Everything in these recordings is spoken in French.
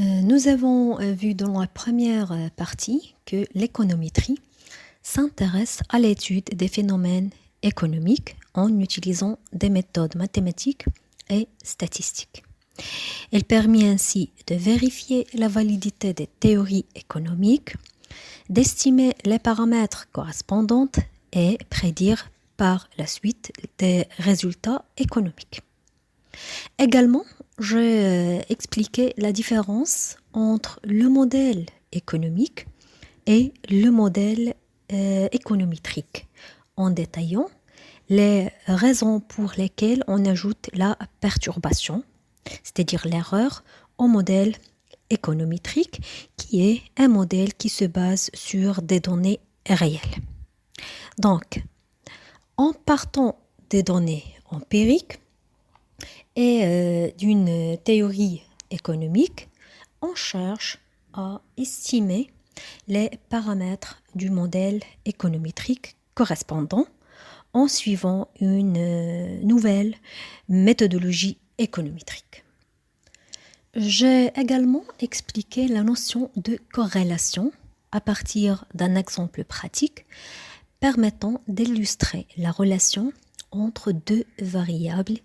Nous avons vu dans la première partie que l'économétrie s'intéresse à l'étude des phénomènes économiques en utilisant des méthodes mathématiques et statistiques. Elle permet ainsi de vérifier la validité des théories économiques, d'estimer les paramètres correspondants et prédire par la suite des résultats économiques. Également, j'ai expliqué la différence entre le modèle économique et le modèle économétrique en détaillant les raisons pour lesquelles on ajoute la perturbation, c'est-à-dire l'erreur, au modèle économétrique qui est un modèle qui se base sur des données réelles. Donc, en partant des données empiriques, et d'une théorie économique, on cherche à estimer les paramètres du modèle économétrique correspondant en suivant une nouvelle méthodologie économétrique. J'ai également expliqué la notion de corrélation à partir d'un exemple pratique permettant d'illustrer la relation entre deux variables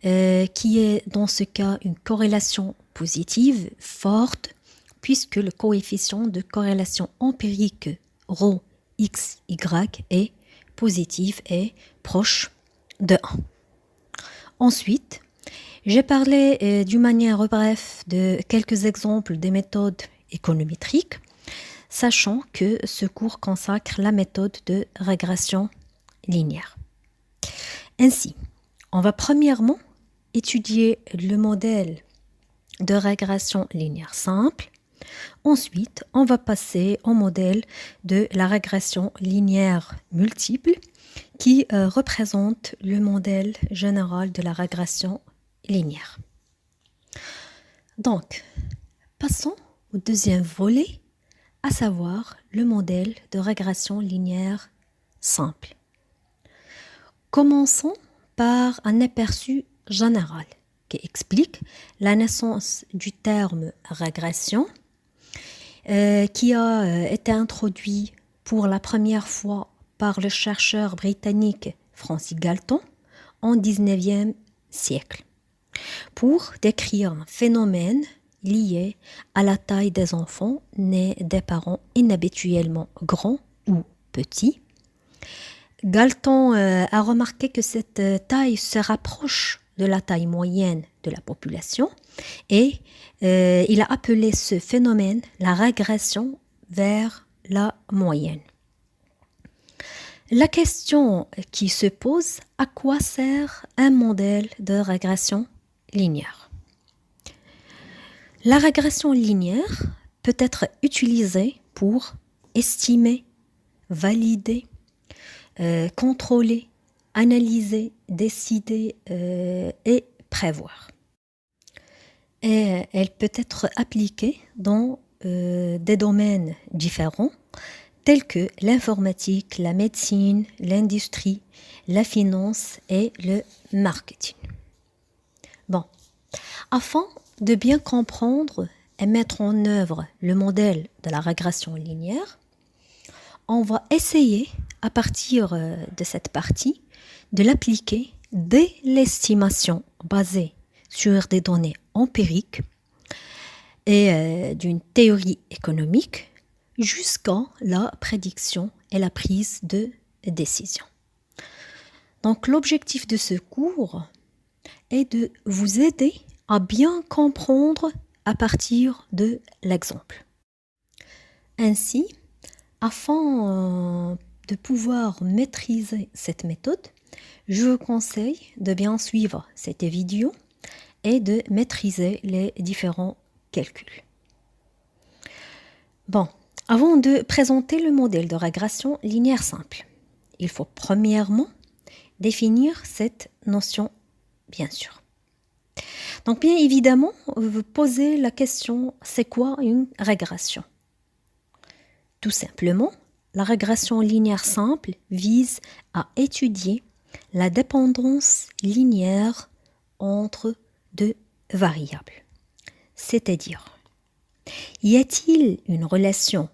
qui est dans ce cas une corrélation positive forte puisque le coefficient de corrélation empirique ρ x, y est positif et proche de 1. Ensuite, j'ai parlé d'une manière brève de quelques exemples des méthodes économétriques, sachant que ce cours consacre la méthode de régression linéaire. Ainsi, on va premièrement étudier le modèle de régression linéaire simple. Ensuite, on va passer au modèle de la régression linéaire multiple qui représente le modèle général de la régression linéaire. Donc, passons au deuxième volet, à savoir le modèle de régression linéaire simple. Commençons par un aperçu général qui explique la naissance du terme régression qui a été introduit pour la première fois par le chercheur britannique Francis Galton en 19e siècle pour décrire un phénomène lié à la taille des enfants nés des parents inhabituellement grands ou petits. Galton a remarqué que cette taille se rapproche de la taille moyenne de la population et il a appelé ce phénomène la régression vers la moyenne. La question qui se pose, à quoi sert un modèle de régression linéaire? La régression linéaire peut être utilisée pour estimer, valider, contrôler, analyser, décider et prévoir. Et elle peut être appliquée dans des domaines différents tels que l'informatique, la médecine, l'industrie, la finance et le marketing. Bon, afin de bien comprendre et mettre en œuvre le modèle de la régression linéaire, on va essayer, à partir de cette partie, de l'appliquer dès l'estimation basée sur des données empiriques et d'une théorie économique jusqu'à la prédiction et la prise de décision. Donc l'objectif de ce cours est de vous aider à bien comprendre à partir de l'exemple. Ainsi, afin de pouvoir maîtriser cette méthode, je vous conseille de bien suivre cette vidéo et de maîtriser les différents calculs. Bon, avant de présenter le modèle de régression linéaire simple, il faut premièrement définir cette notion, bien sûr. Donc, bien évidemment, vous posez la question, c'est quoi une régression? Tout simplement, la régression linéaire simple vise à étudier la dépendance linéaire entre deux variables. C'est-à-dire, Y a-t-il une relation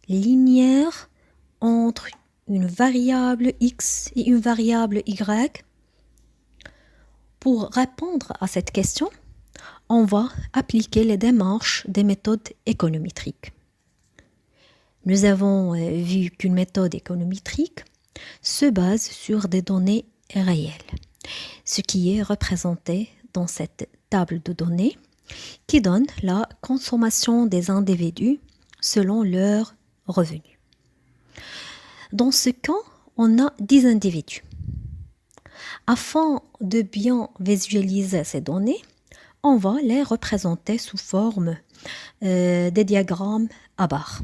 linéaire entre une variable x et une variable y? Pour répondre à cette question, on va appliquer les démarches des méthodes économétriques. Nous avons vu qu'une méthode économétrique se base sur des données réelles, ce qui est représenté dans cette table de données qui donne la consommation des individus selon leurs revenus. Dans ce cas, on a 10 individus. Afin de bien visualiser ces données, on va les représenter sous forme des diagrammes à barres.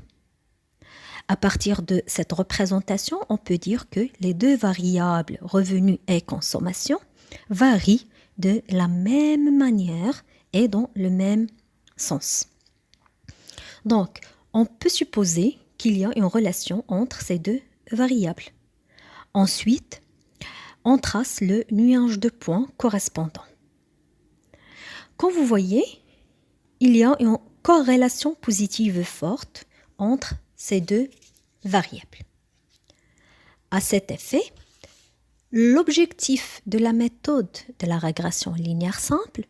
À partir de cette représentation, on peut dire que les deux variables revenus et consommation varient de la même manière et dans le même sens. Donc, on peut supposer qu'il y a une relation entre ces deux variables. Ensuite, on trace le nuage de points correspondant. Comme vous voyez, il y a une corrélation positive forte entre ces deux variables. À cet effet, l'objectif de la méthode de la régression linéaire simple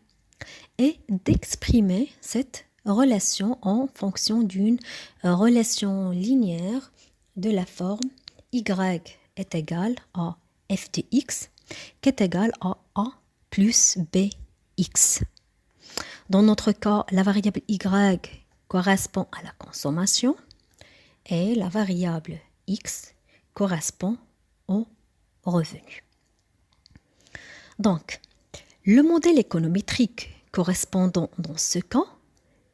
est d'exprimer cette relation en fonction d'une relation linéaire de la forme y est égal à f de x qui est égal à a plus bx. Dans notre cas, la variable y correspond à la consommation et la variable x correspond au revenu. Donc, le modèle économétrique correspondant dans ce cas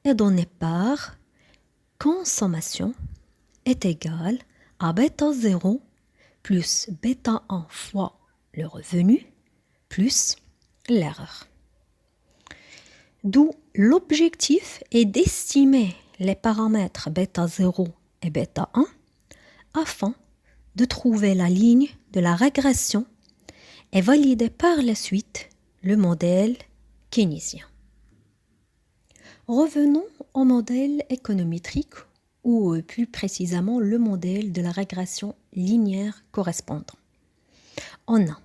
est donné par consommation est égal à bêta 0 plus bêta 1 fois le revenu plus l'erreur. D'où l'objectif est d'estimer les paramètres bêta 0 et bêta 1 afin de trouver la ligne de la régression et valider par la suite le modèle keynésien. Revenons au modèle économétrique ou plus précisément le modèle de la régression linéaire correspondant. On a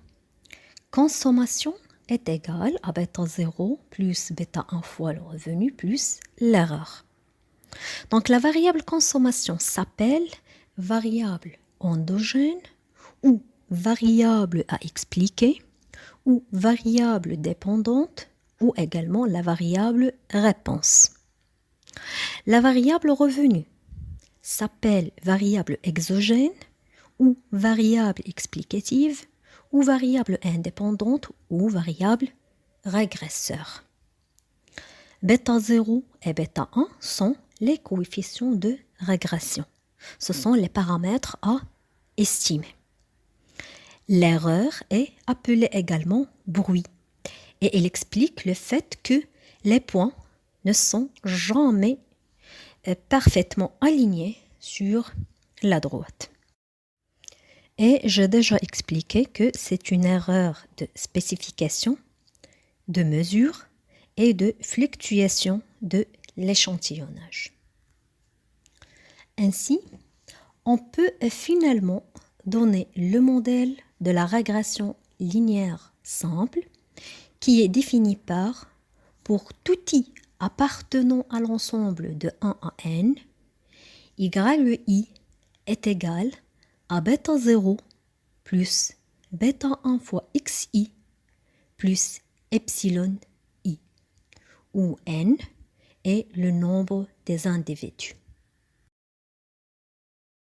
consommation est égale à bêta 0 plus bêta 1 fois le revenu plus l'erreur. Donc la variable consommation s'appelle variable endogène ou variable à expliquer ou variable dépendante ou également la variable réponse. La variable revenu s'appelle variable exogène ou variable explicative ou variable indépendante ou variable régresseur. Bêta 0 et bêta 1 sont les coefficients de régression. Ce sont les paramètres à estimer. L'erreur est appelée également bruit et elle explique le fait que les points ne sont jamais parfaitement alignés sur la droite. Et j'ai déjà expliqué que c'est une erreur de spécification, de mesure et de fluctuation de l'échantillonnage. Ainsi, on peut finalement donner le modèle de la régression linéaire simple qui est défini par, pour tout i appartenant à l'ensemble de 1 à n, y est égal à bêta 0 plus bêta 1 fois xi plus epsilon i, où n est le nombre des individus.